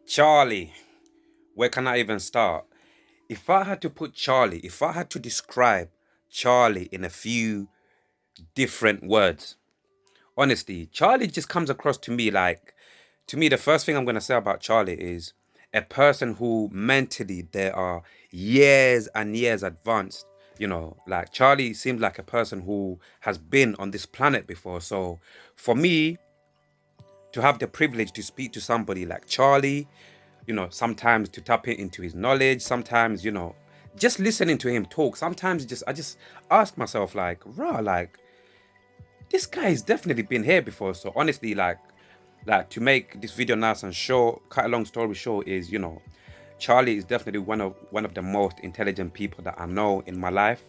Charlie, where can I even start? If I had to describe Charlie in a few different words, honestly, Charlie just comes across to me like, to me, the first thing I'm going to say about Charlie is a person who mentally there are years and years advanced. Like Charlie seems like a person who has been on this planet before. So for me, to have the privilege to speak to somebody like Charlie, sometimes to tap into his knowledge, sometimes, just listening to him talk, sometimes I just ask myself like, rah, like this guy has definitely been here before. So honestly, like to make this video nice and short, cut a long story short is, Charlie is definitely one of the most intelligent people that I know in my life.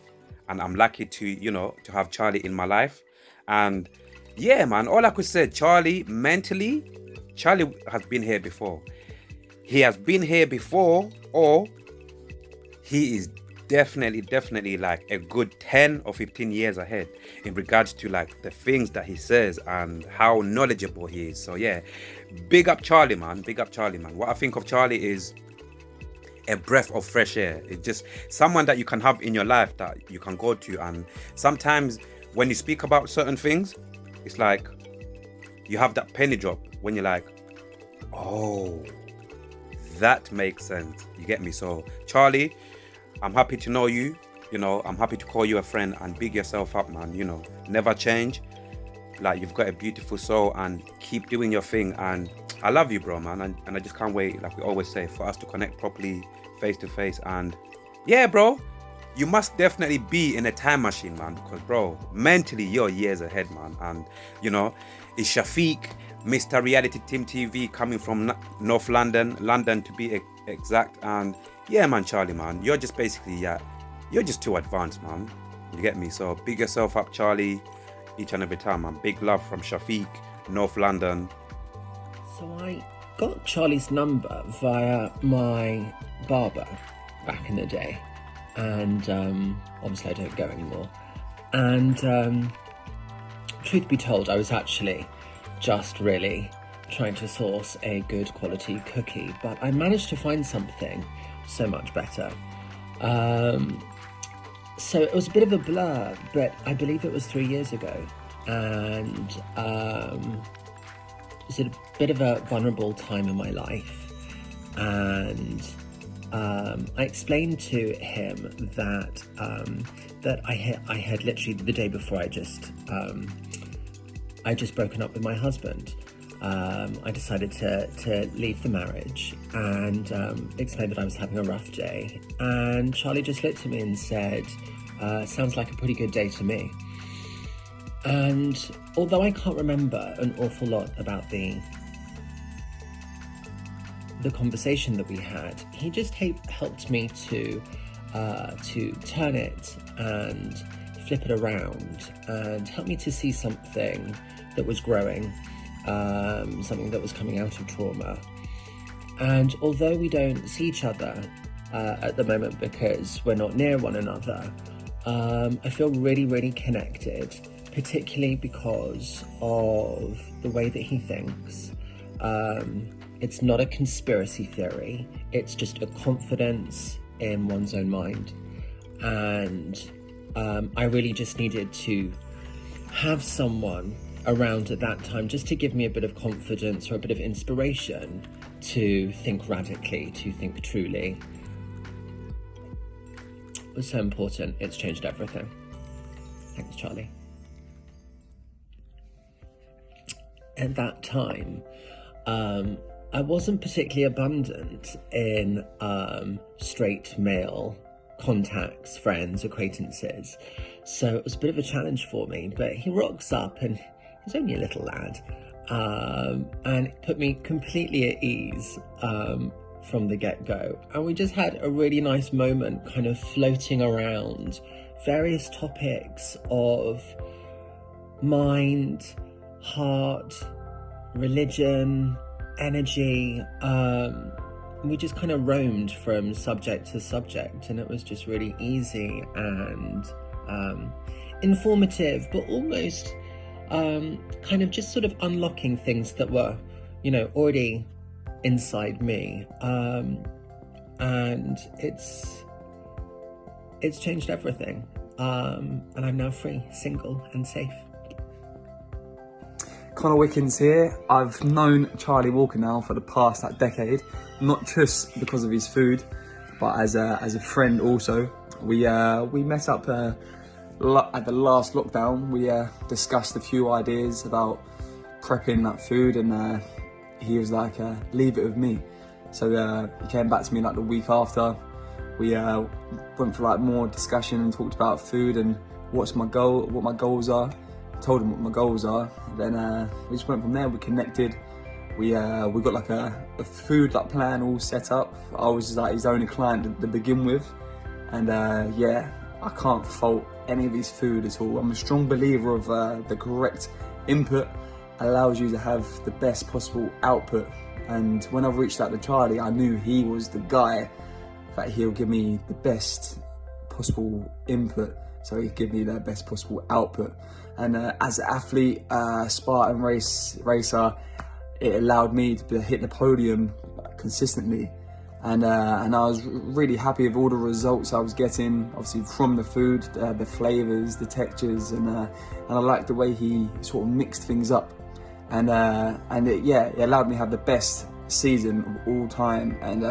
And I'm lucky to have Charlie in my life. And yeah, man, all I could say, Charlie has been here before. He has been here before, or he is definitely like a good 10 or 15 years ahead in regards to like the things that he says and how knowledgeable he is. So yeah, big up Charlie, man. What I think of Charlie is a breath of fresh air. It's just someone that you can have in your life that you can go to. And sometimes when you speak about certain things, it's like you have that penny drop when you're like, oh, that makes sense. You get me? So Charlie, I'm happy to know you. I'm happy to call you a friend, and big yourself up, man. Never change. Like, you've got a beautiful soul and keep doing your thing. And I love you, bro, man. And I just can't wait, like we always say, for us to connect properly, face to face. And yeah, bro, you must definitely be in a time machine, man, because, bro, mentally you're years ahead, man. And, it's Shafiq, Mr. Reality Team TV, coming from North London to be exact. And yeah, man, Charlie, man, you're just basically, you're just too advanced, man. You get me? So big yourself up, Charlie, each and every time, man. Big love from Shafiq, North London. So I got Charlie's number via my barber back in the day. And obviously I don't go anymore. And truth be told, I was actually just really trying to source a good quality cookie, but I managed to find something so much better. So it was a bit of a blur, but I believe it was 3 years ago. And it was a bit of a vulnerable time in my life. And I explained to him that I had literally the day before I just broken up with my husband, I decided to leave the marriage and explained that I was having a rough day. And Charlie just looked at me and said, sounds like a pretty good day to me. And although I can't remember an awful lot about the conversation that we had, he just helped me to turn it and flip it around and help me to see something that was growing, something that was coming out of trauma. And although we don't see each other at the moment because we're not near one another, I feel really, really connected, particularly because of the way that he thinks. It's not a conspiracy theory, it's just a confidence in one's own mind. And I really just needed to have someone around at that time just to give me a bit of confidence or a bit of inspiration to think radically, to think truly. It was so important. It's changed everything. Thanks, Charlie. At that time, I wasn't particularly abundant in straight male contacts, friends, acquaintances. So it was a bit of a challenge for me, but he rocks up and he's only a little lad, and it put me completely at ease from the get-go. And we just had a really nice moment kind of floating around various topics of mind, heart, religion, energy. We just kind of roamed from subject to subject, and it was just really easy and informative, but almost kind of just sort of unlocking things that were, already inside me. And it's changed everything. And I'm now free, single and safe. Connor Wickens here. I've known Charlie Walker now for the past decade, not just because of his food, but as a friend also. We met up at the last lockdown. We discussed a few ideas about prepping that food, and he was like, leave it with me. So he came back to me like the week after. We went for like more discussion and talked about food and what my goals are. Told him what my goals are. Then we just went from there. We connected. We got like a food plan all set up. I was just like his only client to begin with, and I can't fault any of his food at all. I'm a strong believer of the correct input allows you to have the best possible output. And when I reached out to Charlie, I knew he was the guy that he'll give me the best possible input, so he'd give me the best possible output. And as an athlete, Spartan racer, it allowed me to hit the podium consistently. And I was really happy with all the results I was getting, obviously from the food, the flavours, the textures, and I liked the way he sort of mixed things up. And it allowed me to have the best season of all time. And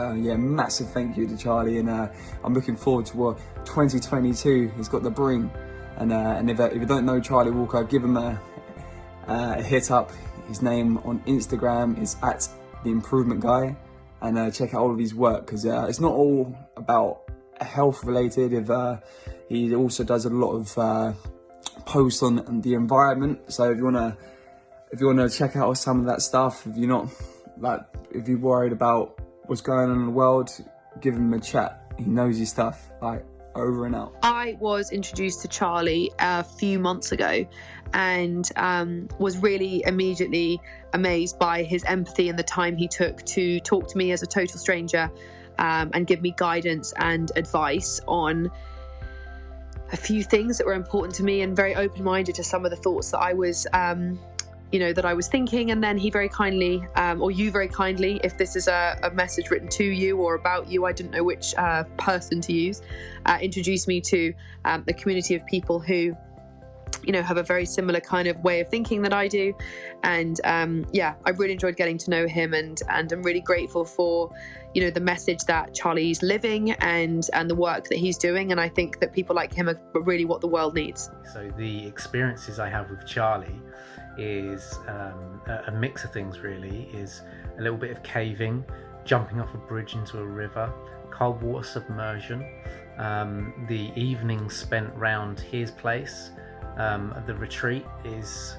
massive thank you to Charlie, and I'm looking forward to what 2022 he's got to bring. And if you don't know Charlie Walker, give him a hit up. His name on Instagram is @TheImprovementGuy, and check out all of his work, because it's not all about health related. He also does a lot of posts on the environment. So if you wanna check out some of that stuff, if you're worried about what's going on in the world, give him a chat. He knows his stuff. Over and out. I was introduced to Charlie a few months ago, and was really immediately amazed by his empathy and the time he took to talk to me as a total stranger, and give me guidance and advice on a few things that were important to me, and very open-minded to some of the thoughts that I was that I was thinking. And then he very kindly, or you very kindly, if this is a message written to you or about you, I didn't know which person to use, introduced me to a community of people who have a very similar kind of way of thinking that I do. And I really enjoyed getting to know him, and I'm really grateful for the message that Charlie's living and the work that he's doing. And I think that people like him are really what the world needs. So the experiences I have with Charlie is a mix of things really. Is a little bit of caving, jumping off a bridge into a river, cold water submersion, the evenings spent round his place, the retreat is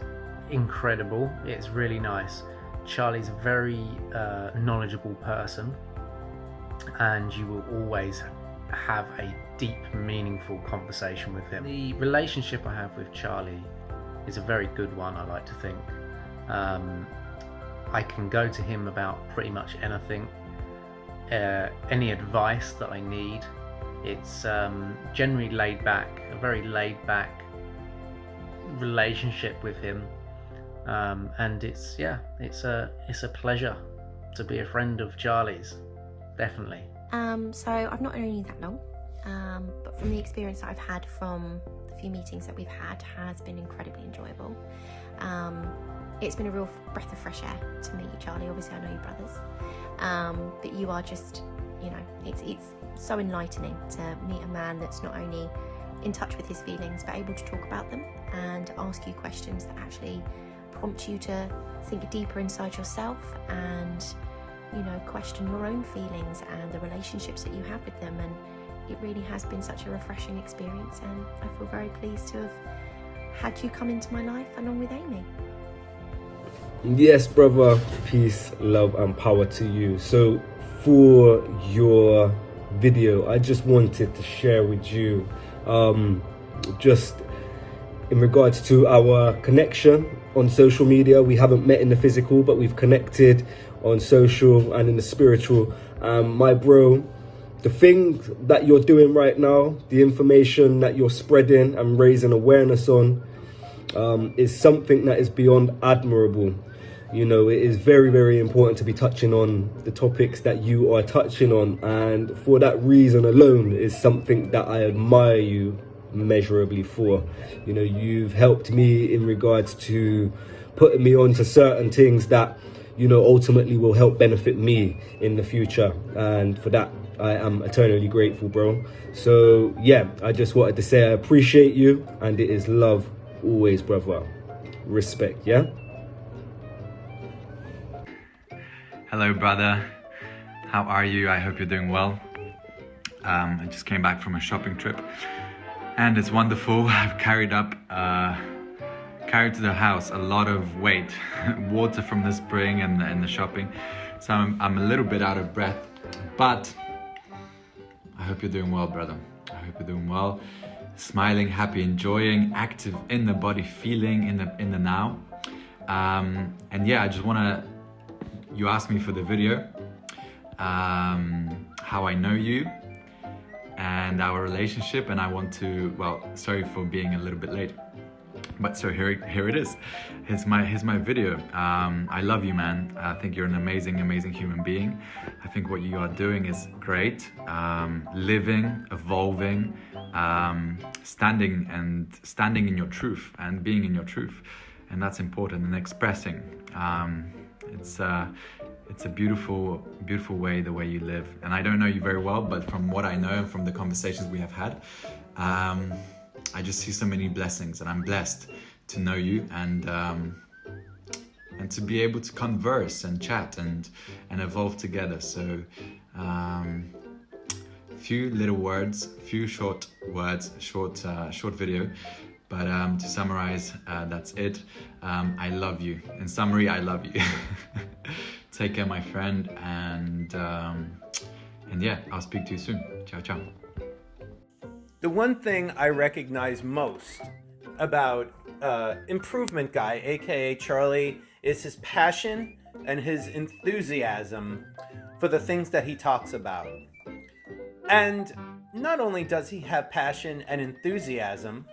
incredible. It's really nice. Charlie's a very knowledgeable person, and you will always have a deep, meaningful conversation with him. The relationship I have with Charlie is a very good one, I like to think. I can go to him about pretty much anything, any advice that I need. It's generally laid back, a very laid back relationship with him, and it's a pleasure to be a friend of Charlie's, definitely. So I've not known you that long, but from the experience that I've had from the few meetings that we've had has been incredibly enjoyable. It's been a real breath of fresh air to meet you, Charlie. Obviously I know you brothers, but you are just, it's so enlightening to meet a man that's not only in touch with his feelings but able to talk about them and ask you questions that actually prompt you to think deeper inside yourself and question your own feelings and the relationships that you have with them. And it really has been such a refreshing experience, and I feel very pleased to have had you come into my life along with Amy. Yes, brother, peace, love and power to you. So for your video, I just wanted to share with you just in regards to our connection on social media. We haven't met in the physical, but we've connected on social and in the spiritual. My bro, the thing that you're doing right now, the information that you're spreading and raising awareness on, is something that is beyond admirable. It is very, very important to be touching on the topics that you are touching on, and for that reason alone is something that I admire you measurably for. You've helped me in regards to putting me on to certain things that ultimately will help benefit me in the future, and for that I am eternally grateful, bro. So yeah, I just wanted to say I appreciate you, and it is love always, brother. Respect, yeah? Hello, brother. How are you? I hope you're doing well. I just came back from a shopping trip, and it's wonderful. I've carried to the house a lot of weight, water from the spring and the shopping. So I'm a little bit out of breath, but I hope you're doing well, brother. I hope you're doing well. Smiling, happy, enjoying, active in the body, feeling in the now. And yeah, I just you asked me for the video, how I know you and our relationship, and I want to, sorry for being a little bit late, but so here it is. Here's my video. I love you, man. I think you're an amazing human being. I think what you are doing is great. Living, evolving, standing in your truth and being in your truth, and that's important. And expressing. It's a beautiful way, the way you live. And I don't know you very well, but from what I know and from the conversations we have had, I just see so many blessings, and I'm blessed to know you and to be able to converse and chat and evolve together. So few little words, few short words, short video. But to summarize, that's it. I love you. In summary, I love you. Take care, my friend, and yeah, I'll speak to you soon. Ciao, ciao. The one thing I recognize most about Improvement Guy, aka Charlie, is his passion and his enthusiasm for the things that he talks about. And not only does he have passion and enthusiasm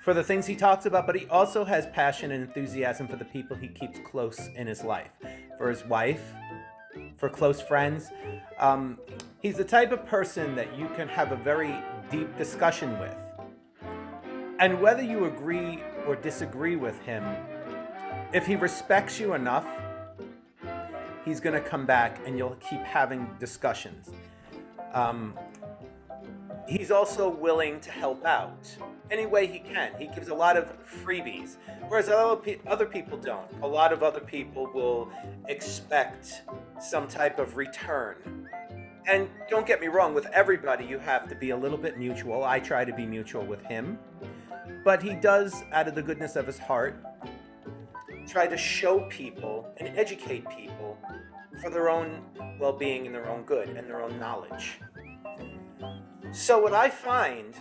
for the things he talks about, but he also has passion and enthusiasm for the people he keeps close in his life, for his wife, for close friends. He's the type of person that you can have a very deep discussion with. And whether you agree or disagree with him, if he respects you enough, he's going to come back and you'll keep having discussions. He's also willing to help out. any way he can. He gives a lot of freebies, whereas other people don't. A lot of other people will expect some type of return. And don't get me wrong, with everybody you have to be a little bit mutual. I try to be mutual with him. But he does, out of the goodness of his heart, try to show people and educate people for their own well-being and their own good and their own knowledge. So what I find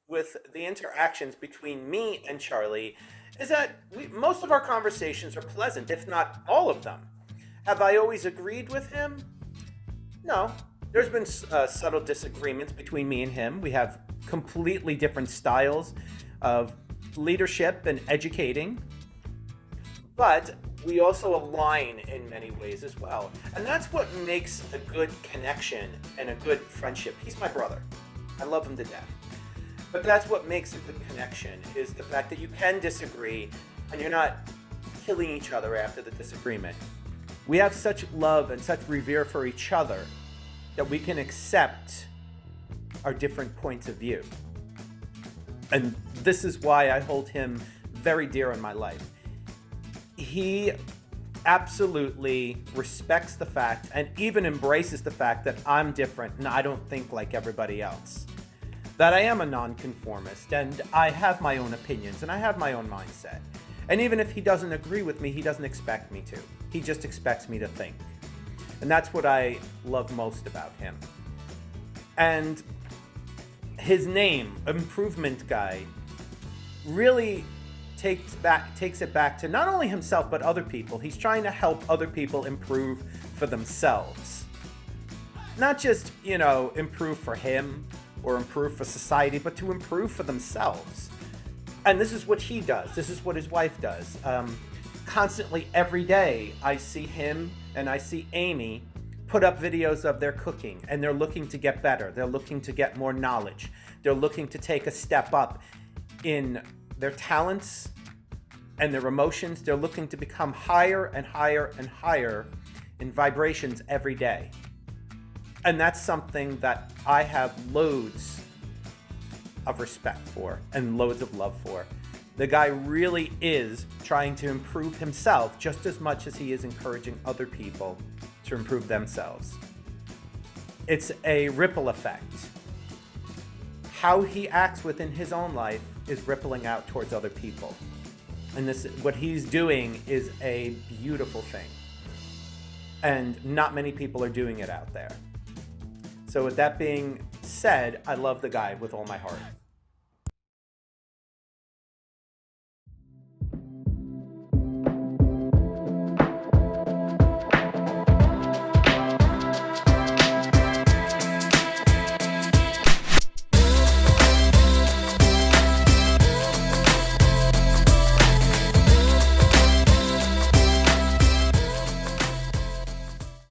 with the interactions between me and Charlie is that most of our conversations are pleasant, if not all of them. Have I always agreed with him? No. There's been subtle disagreements between me and him. We have completely different styles of leadership and educating, but we also align in many ways as well. And that's what makes a good connection and a good friendship. He's my brother. I love him to death. But that's what makes a good connection, is the fact that you can disagree and you're not killing each other after the disagreement. We have such love and such revere for each other that we can accept our different points of view. And this is why I hold him very dear in my life. He absolutely respects the fact and even embraces the fact that I'm different and I don't think like everybody else. That I am a nonconformist and I have my own opinions and I have my own mindset. And even if he doesn't agree with me, he doesn't expect me to. He just expects me to think. And that's what I love most about him. And his name, Improvement Guy, really takes it back to not only himself but other people. He's trying to help other people improve for themselves. Not just, improve for him or improve for society, but to improve for themselves. And this is what he does. This is what his wife does. Constantly, every day, I see him and I see Amy put up videos of their cooking, and they're looking to get better. They're looking to get more knowledge. They're looking to take a step up in their talents and their emotions. They're looking to become higher and higher and higher in vibrations every day. And that's something that I have loads of respect for and loads of love for. The guy really is trying to improve himself just as much as he is encouraging other people to improve themselves. It's a ripple effect. How he acts within his own life is rippling out towards other people. And what he's doing is a beautiful thing. And not many people are doing it out there. So with that being said, I love the guy with all my heart.